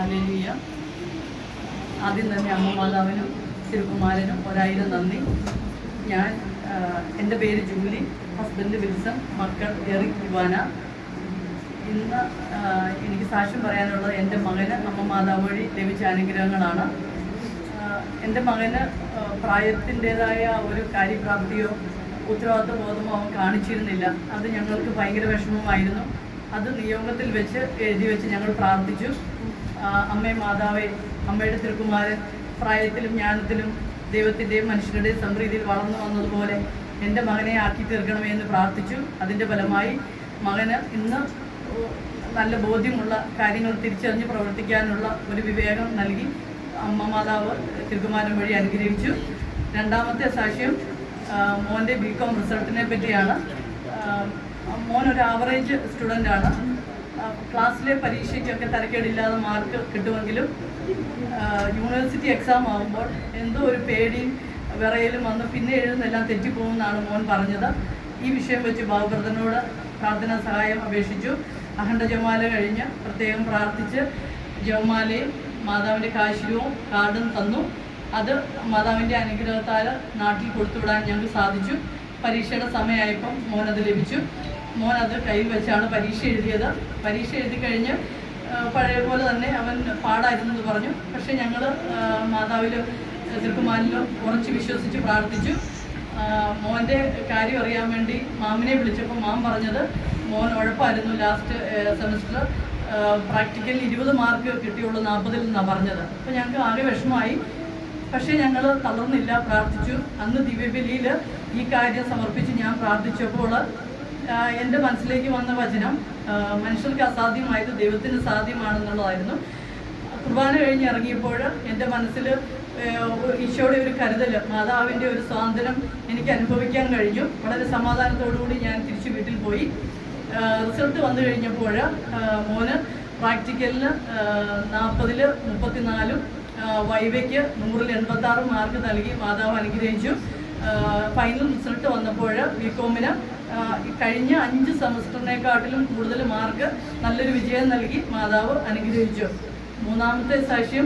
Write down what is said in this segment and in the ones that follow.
Hallelujah. ആദ്യം തന്നെ അമ്മ മാതാവിനും തിരുക്കുമാരനും 1000 നന്ദി. എൻ്റെ പേര് ജൂലി, ഹസ്ബൻഡ് വിൽസൺ, മക്കൾ എറിക്, ഇവാന. ഇന്ന് എനിക്ക് സാക്ഷ്യം പറയാനുള്ളത് എൻ്റെ മകന് അമ്മ മാതാവ് വഴി ലഭിച്ച അനുഗ്രഹങ്ങളാണ്. എൻ്റെ മകന് പ്രായത്തിൻ്റേതായ ഒരു കാര്യപ്രാപ്തിയോ ഉത്തരവാദിത്വ ബോധമോ അവൻ കാണിച്ചിരുന്നില്ല. അത് ഞങ്ങൾക്ക് ഭയങ്കര വിഷമമായിരുന്നു. അത് നിയോഗത്തിൽ വെച്ച് എഴുതി വെച്ച് ഞങ്ങൾ പ്രാർത്ഥിച്ചു. അമ്മേ മാതാവേ, അമ്മയുടെ തിരുക്കുമാരൻ പ്രായത്തിലും ജ്ഞാനത്തിലും ദൈവത്തിൻ്റെയും മനുഷ്യരുടെയും സമൃദ്ധിയിൽ വളർന്നു വന്നതുപോലെ എൻ്റെ മകനെ ആക്കി തീർക്കണമേ എന്ന് പ്രാർത്ഥിച്ചു. അതിൻ്റെ ഫലമായി മകന് ഇന്ന് നല്ല ബോധ്യമുള്ള കാര്യങ്ങൾ തിരിച്ചറിഞ്ഞ് പ്രവർത്തിക്കാനുള്ള ഒരു വിവേകം നൽകി അമ്മ മാതാവ് തിരുക്കുമാരൻ വഴി അനുഗ്രഹിച്ചു. രണ്ടാമത്തെ സാക്ഷ്യം മോൻ്റെ ബികോം റിസൾട്ടിനെ പറ്റിയാണ്. മോൻ ഒരു ആവറേജ് സ്റ്റുഡൻ്റാണ്. ക്ലാസ്സിലെ പരീക്ഷയ്ക്കൊക്കെ തരക്കേടില്ലാതെ മാർക്ക് കിട്ടുമെങ്കിലും യൂണിവേഴ്സിറ്റി എക്സാം ആകുമ്പോൾ എന്തോ ഒരു പേടിയും വിറയലും വന്ന് പിന്നെ എഴുതുന്നെല്ലാം തെറ്റിപ്പോകുമെന്നാണ് മോൻ പറഞ്ഞത്. ഈ വിഷയം വെച്ച് ബാബുബ്രദറിനോട് പ്രാർത്ഥനാ സഹായം അപേക്ഷിച്ചു. അഖണ്ഡ ജപമാല കഴിഞ്ഞ് പ്രത്യേകം പ്രാർത്ഥിച്ച് ജപമാലയും മാതാവിൻ്റെ കാശിരവും കാർഡും തന്നു. അത് മാതാവിൻ്റെ അനുഗ്രഹത്താൽ നാട്ടിൽ കൊടുത്തുവിടാൻ ഞങ്ങൾക്ക് സാധിച്ചു. പരീക്ഷയുടെ സമയമായപ്പം മോനത് ലഭിച്ചു. മോനത് കയ്യിൽ വെച്ചാണ് പരീക്ഷ എഴുതിയത്. പരീക്ഷ എഴുതി കഴിഞ്ഞ് പഴയ പോലെ തന്നെ അവൻ പാടായിരുന്നെന്ന് പറഞ്ഞു. പക്ഷേ ഞങ്ങൾ മാതാവിലും തിരുക്കുമാരനിലും ഉറച്ച് വിശ്വസിച്ച് പ്രാർത്ഥിച്ചു. മോൻ്റെ കാര്യം അറിയാൻ വേണ്ടി മാമിനെ വിളിച്ചപ്പോൾ മാം പറഞ്ഞത് മോൻ ഉഴപ്പായിരുന്നു. ലാസ്റ്റ് സെമസ്റ്റർ പ്രാക്ടിക്കൽ 20 മാർക്ക് കിട്ടിയുള്ളൂ 40-ൽ നിന്നാണ് പറഞ്ഞത്. അപ്പോൾ ഞങ്ങൾക്ക് ആകെ വിഷമമായി. പക്ഷേ ഞങ്ങൾ തളർന്നില്ല, പ്രാർത്ഥിച്ചു. അന്ന് ദിവ്യബലിയിൽ ഈ കാര്യം സമർപ്പിച്ച് ഞാൻ പ്രാർത്ഥിച്ചപ്പോൾ എൻ്റെ മനസ്സിലേക്ക് വന്ന വചനം മനുഷ്യർക്ക് അസാധ്യമായത് ദൈവത്തിന് സാധ്യമാണെന്നുള്ളതായിരുന്നു. കുർബാന കഴിഞ്ഞ് ഇറങ്ങിയപ്പോൾ എൻ്റെ മനസ്സിൽ ഈശോയുടെ ഒരു കരുതൽ, മാതാവിൻ്റെ ഒരു സ്വാതന്ത്ര്യം എനിക്ക് അനുഭവിക്കാൻ കഴിഞ്ഞു. വളരെ സമാധാനത്തോടുകൂടി ഞാൻ തിരിച്ച് വീട്ടിൽ പോയി. റിസൾട്ട് വന്നു കഴിഞ്ഞപ്പോൾ മോന് പ്രാക്ടിക്കലിന് 40-ൽ 34-ഉം വൈവയ്ക്ക് 100-ൽ 86 മാർക്ക് നൽകി മാതാവ് അനുഗ്രഹിച്ചു. ഫൈനൽ റിസൾട്ട് വന്നപ്പോൾ ബികോമിന് കഴിഞ്ഞ 5 സെമസ്റ്ററിനെക്കാട്ടിലും കൂടുതൽ മാർക്ക്, നല്ലൊരു വിജയം നൽകി മാതാവ് അനുഗ്രഹിച്ചു. മൂന്നാമത്തെ സാക്ഷ്യം,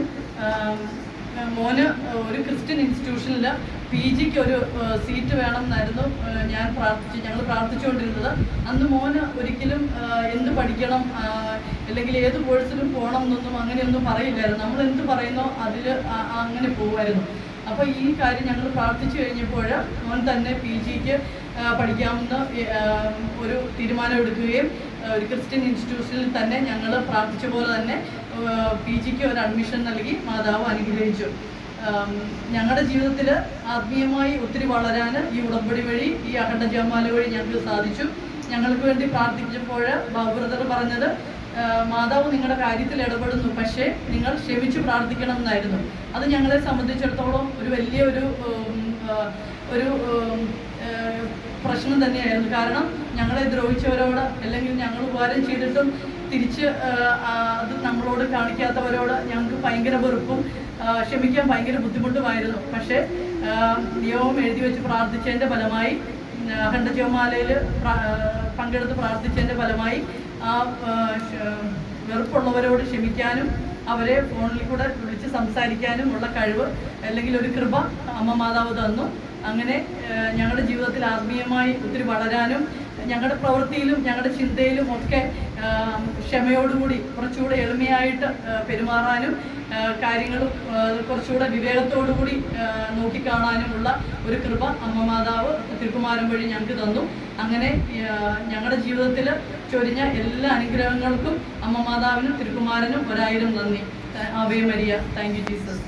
മോന് ഒരു ക്രിസ്ത്യൻ ഇൻസ്റ്റിറ്റ്യൂഷനിൽ PGക്ക് ഒരു സീറ്റ് വേണമെന്നായിരുന്നു ഞങ്ങൾ പ്രാർത്ഥിച്ചുകൊണ്ടിരുന്നത്. അന്ന് മോന് ഒരിക്കലും എന്ത് പഠിക്കണം അല്ലെങ്കിൽ ഏത് കോഴ്സിലും പോകണം എന്നൊന്നും അങ്ങനെയൊന്നും പറയില്ലായിരുന്നു. നമ്മൾ എന്ത് പറയുന്നോ അതിൽ അങ്ങനെ പോകുമായിരുന്നു. അപ്പോൾ ഈ കാര്യം ഞങ്ങൾ പ്രാർത്ഥിച്ചു കഴിഞ്ഞപ്പോൾ മോൻ തന്നെ PGക്ക് പഠിക്കാമെന്ന് ഒരു തീരുമാനം എടുക്കുകയും ഒരു ക്രിസ്ത്യൻ ഇൻസ്റ്റിറ്റ്യൂഷനിൽ തന്നെ ഞങ്ങൾ പ്രാർത്ഥിച്ച പോലെ തന്നെ PGക്ക് ഒരു അഡ്മിഷൻ നൽകി മാതാവ് അനുഗ്രഹിച്ചു. ഞങ്ങളുടെ ജീവിതത്തിൽ ആത്മീയമായി ഒത്തിരി വളരാൻ ഈ ഉടമ്പടി വഴി, ഈ അഖണ്ഡ ജപമാല വഴി ഞങ്ങൾക്ക് സാധിച്ചു. ഞങ്ങൾക്ക് വേണ്ടി പ്രാർത്ഥിച്ചപ്പോൾ ബാബുബ്രദർ പറഞ്ഞത്, മാതാവ് നിങ്ങളുടെ കാര്യത്തിൽ ഇടപെടുന്നു, പക്ഷേ നിങ്ങൾ ക്ഷമിച്ച് പ്രാർത്ഥിക്കണം എന്നായിരുന്നു. അത് ഞങ്ങളെ സംബന്ധിച്ചിടത്തോളം ഒരു വലിയ ഒരു പ്രശ്നം തന്നെയായിരുന്നു. കാരണം ഞങ്ങളെ ദ്രോഹിച്ചവരോട് അല്ലെങ്കിൽ ഞങ്ങൾ ഉപകാരം ചെയ്തിട്ടും തിരിച്ച് അത് നമ്മളോട് കാണിക്കാത്തവരോട് ഞങ്ങൾക്ക് ഭയങ്കര വെറുപ്പും ക്ഷമിക്കാൻ ഭയങ്കര ബുദ്ധിമുട്ടുമായിരുന്നു. പക്ഷേ നിയമം എഴുതി വെച്ച് പ്രാർത്ഥിച്ചതിൻ്റെ ഫലമായി, അഖണ്ഡ ജപമാലയിൽ പങ്കെടുത്ത് പ്രാർത്ഥിച്ചതിൻ്റെ ഫലമായി ആ വെറുപ്പുള്ളവരോട് ക്ഷമിക്കാനും അവരെ ഫോണിൽ കൂടെ വിളിച്ച് സംസാരിക്കാനും ഉള്ള കഴിവ് അല്ലെങ്കിൽ ഒരു കൃപ അമ്മ മാതാവ് തന്നു. അങ്ങനെ ഞങ്ങളുടെ ജീവിതത്തിൽ ആത്മീയമായി ഒത്തിരി വളരാനും ഞങ്ങളുടെ പ്രവൃത്തിയിലും ഞങ്ങളുടെ ചിന്തയിലും ഒക്കെ ക്ഷമയോടുകൂടി കുറച്ചുകൂടെ എളിമയായിട്ട് പെരുമാറാനും കാര്യങ്ങൾ കുറച്ചുകൂടെ വിവേകത്തോടുകൂടി നോക്കിക്കാണാനുമുള്ള ഒരു കൃപ അമ്മ മാതാവ് തിരുക്കുമാരൻ വഴി ഞങ്ങൾക്ക് തന്നു. അങ്ങനെ ഞങ്ങളുടെ ജീവിതത്തിൽ ചൊരിഞ്ഞ എല്ലാ അനുഗ്രഹങ്ങൾക്കും അമ്മ മാതാവിനും തിരുക്കുമാരനും 1000 നന്ദി. Ave Maria. Thank you Jesus.